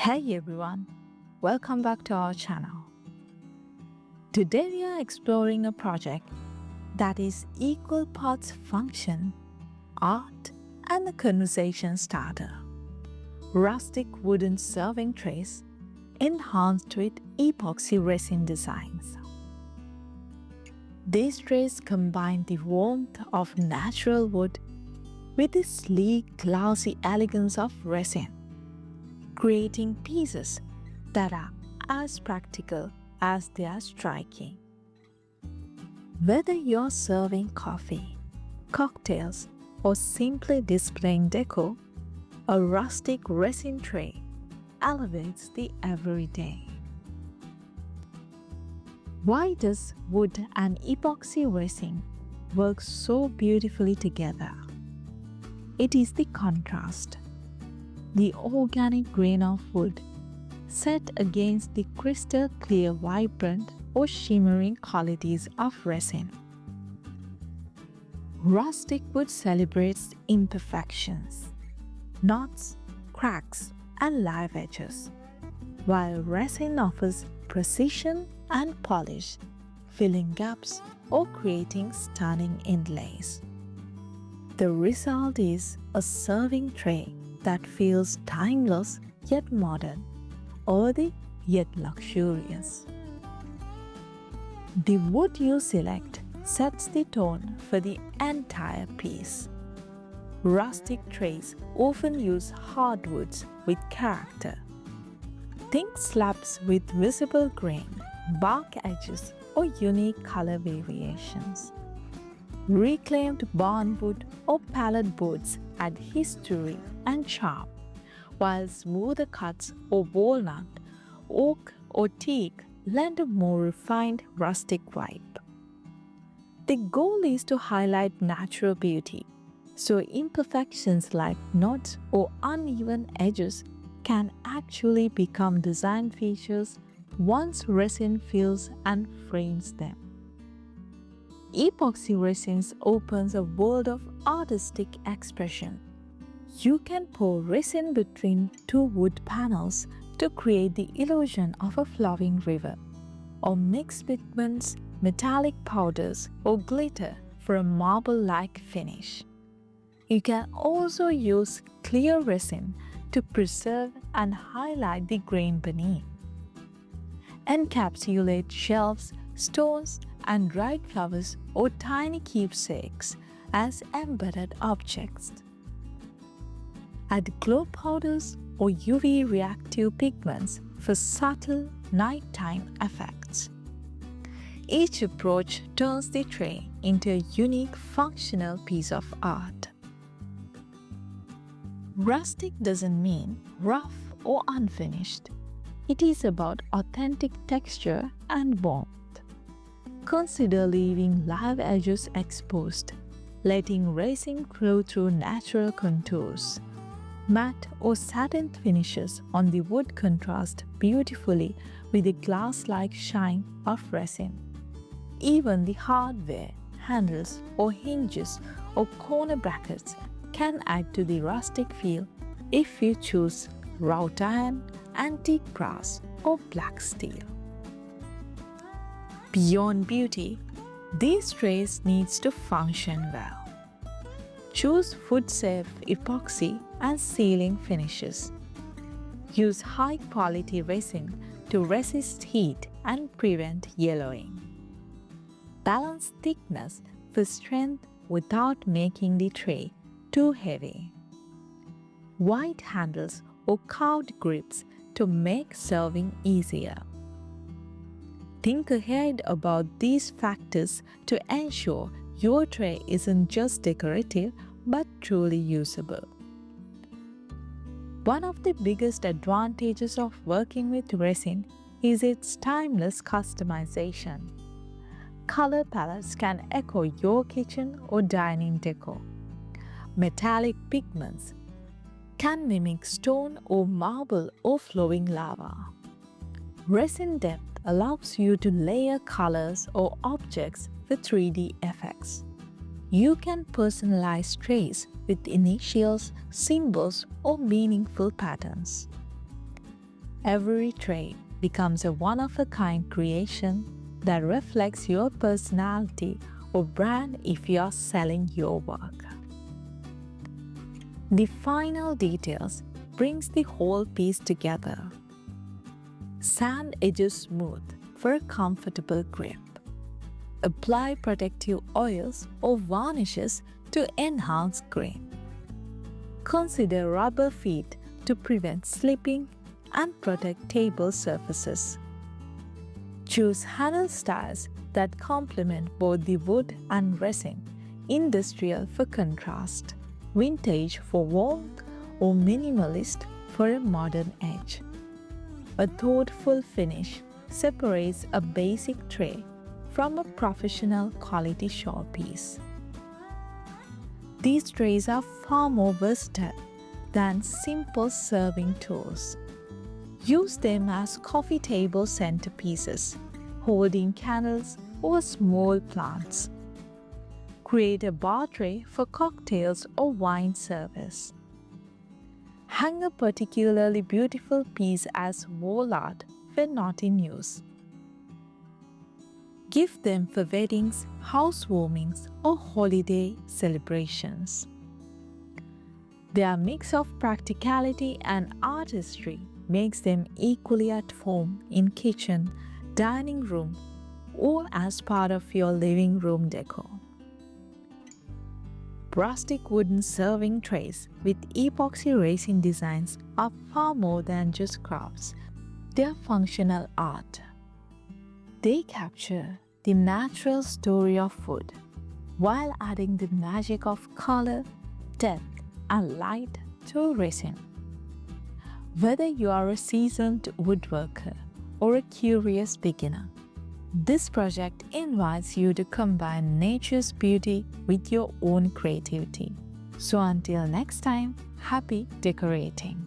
Hey everyone, welcome back to our channel. Today we are exploring a project that is equal parts function, art, and a conversation starter. Rustic wooden serving trays enhanced with epoxy resin designs. These trays combine the warmth of natural wood with the sleek, glossy elegance of resin, creating pieces that are as practical as they are striking. Whether you're serving coffee, cocktails, or simply displaying decor, a rustic resin tray elevates the everyday. Why does wood and epoxy resin work so beautifully together? It is the contrast. The organic grain of wood set against the crystal clear, vibrant, or shimmering qualities of resin. Rustic wood celebrates imperfections, knots, cracks, and live edges, while resin offers precision and polish, filling gaps or creating stunning inlays. The result is a serving tray that feels timeless yet modern, earthy yet luxurious. The wood you select sets the tone for the entire piece. Rustic trays often use hardwoods with character. Think slabs with visible grain, bark edges, or unique color variations. Reclaimed barnwood or pallet boards add history and charm, while smoother cuts or walnut, oak, or teak lend a more refined rustic vibe. The goal is to highlight natural beauty, so imperfections like knots or uneven edges can actually become design features once resin fills and frames them. Epoxy resins opens a world of artistic expression. You can pour resin between two wood panels to create the illusion of a flowing river, or mix pigments, metallic powders, or glitter for a marble-like finish. You can also use clear resin to preserve and highlight the grain beneath. Encapsulate shelves, stones, and dried flowers or tiny keepsakes as embedded objects. Add glow powders or UV reactive pigments for subtle nighttime effects. Each approach turns the tray into a unique functional piece of art. Rustic doesn't mean rough or unfinished. It is about authentic texture and warmth. Consider leaving live edges exposed, letting resin flow through natural contours. Matte or satin finishes on the wood contrast beautifully with the glass-like shine of resin. Even the hardware, handles or hinges or corner brackets can add to the rustic feel if you choose wrought iron, antique brass, or black steel. Beyond beauty, these trays need to function well. Choose food-safe epoxy and sealing finishes. Use high-quality resin to resist heat and prevent yellowing. Balance thickness for strength without making the tray too heavy. Wide handles or curved grips to make serving easier. Think ahead about these factors to ensure your tray isn't just decorative but truly usable. One of the biggest advantages of working with resin is its timeless customization. Color palettes can echo your kitchen or dining decor. Metallic pigments can mimic stone or marble or flowing lava. Resin depth allows you to layer colors or objects for 3D effects. You can personalize trays with initials, symbols, or meaningful patterns. Every tray becomes a one-of-a-kind creation that reflects your personality or brand if you're selling your work. The final details brings the whole piece together. Sand edges smooth for a comfortable grip. Apply protective oils or varnishes to enhance grain. Consider rubber feet to prevent slipping and protect table surfaces. Choose handle styles that complement both the wood and resin, industrial for contrast, vintage for warmth, or minimalist for a modern edge. A thoughtful finish separates a basic tray from a professional quality showpiece. These trays are far more versatile than simple serving tools. Use them as coffee table centerpieces, holding candles or small plants. Create a bar tray for cocktails or wine service. Hang a particularly beautiful piece as wall art when not in use. Give them for weddings, housewarmings, or holiday celebrations. Their mix of practicality and artistry makes them equally at home in kitchen, dining room, or as part of your living room decor. Rustic wooden serving trays with epoxy resin designs are far more than just crafts. They are functional art. They capture the natural story of wood while adding the magic of color, depth, and light to resin. Whether you are a seasoned woodworker or a curious beginner, this project invites you to combine nature's beauty with your own creativity. So until next time, happy decorating!